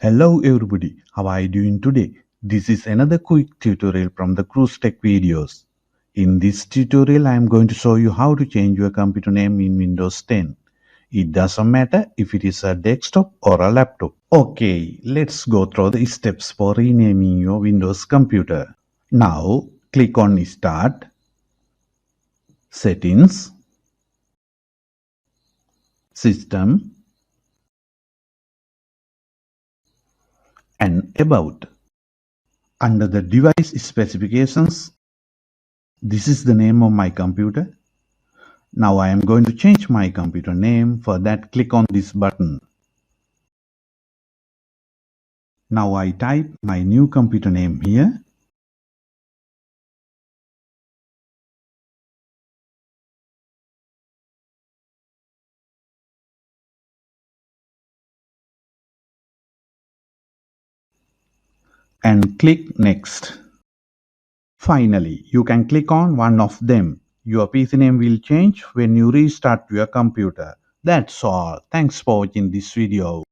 Hello everybody, how are you doing today? This is another quick tutorial from the Cruise Tech videos. In this tutorial, I am going to show you how to change your computer name in Windows 10. It doesn't matter if it is a desktop or a laptop. Okay, let's go through the steps for renaming your Windows computer. Now, click on Start, Settings, System, and About. Under the device specifications, this is the name of my computer. Now I am going to change my computer name. For that, click on this button. Now I type my new computer name here. And click Next. Finally, you can click on one of them. Your PC name will change when you restart your computer. That's all. Thanks for watching this video.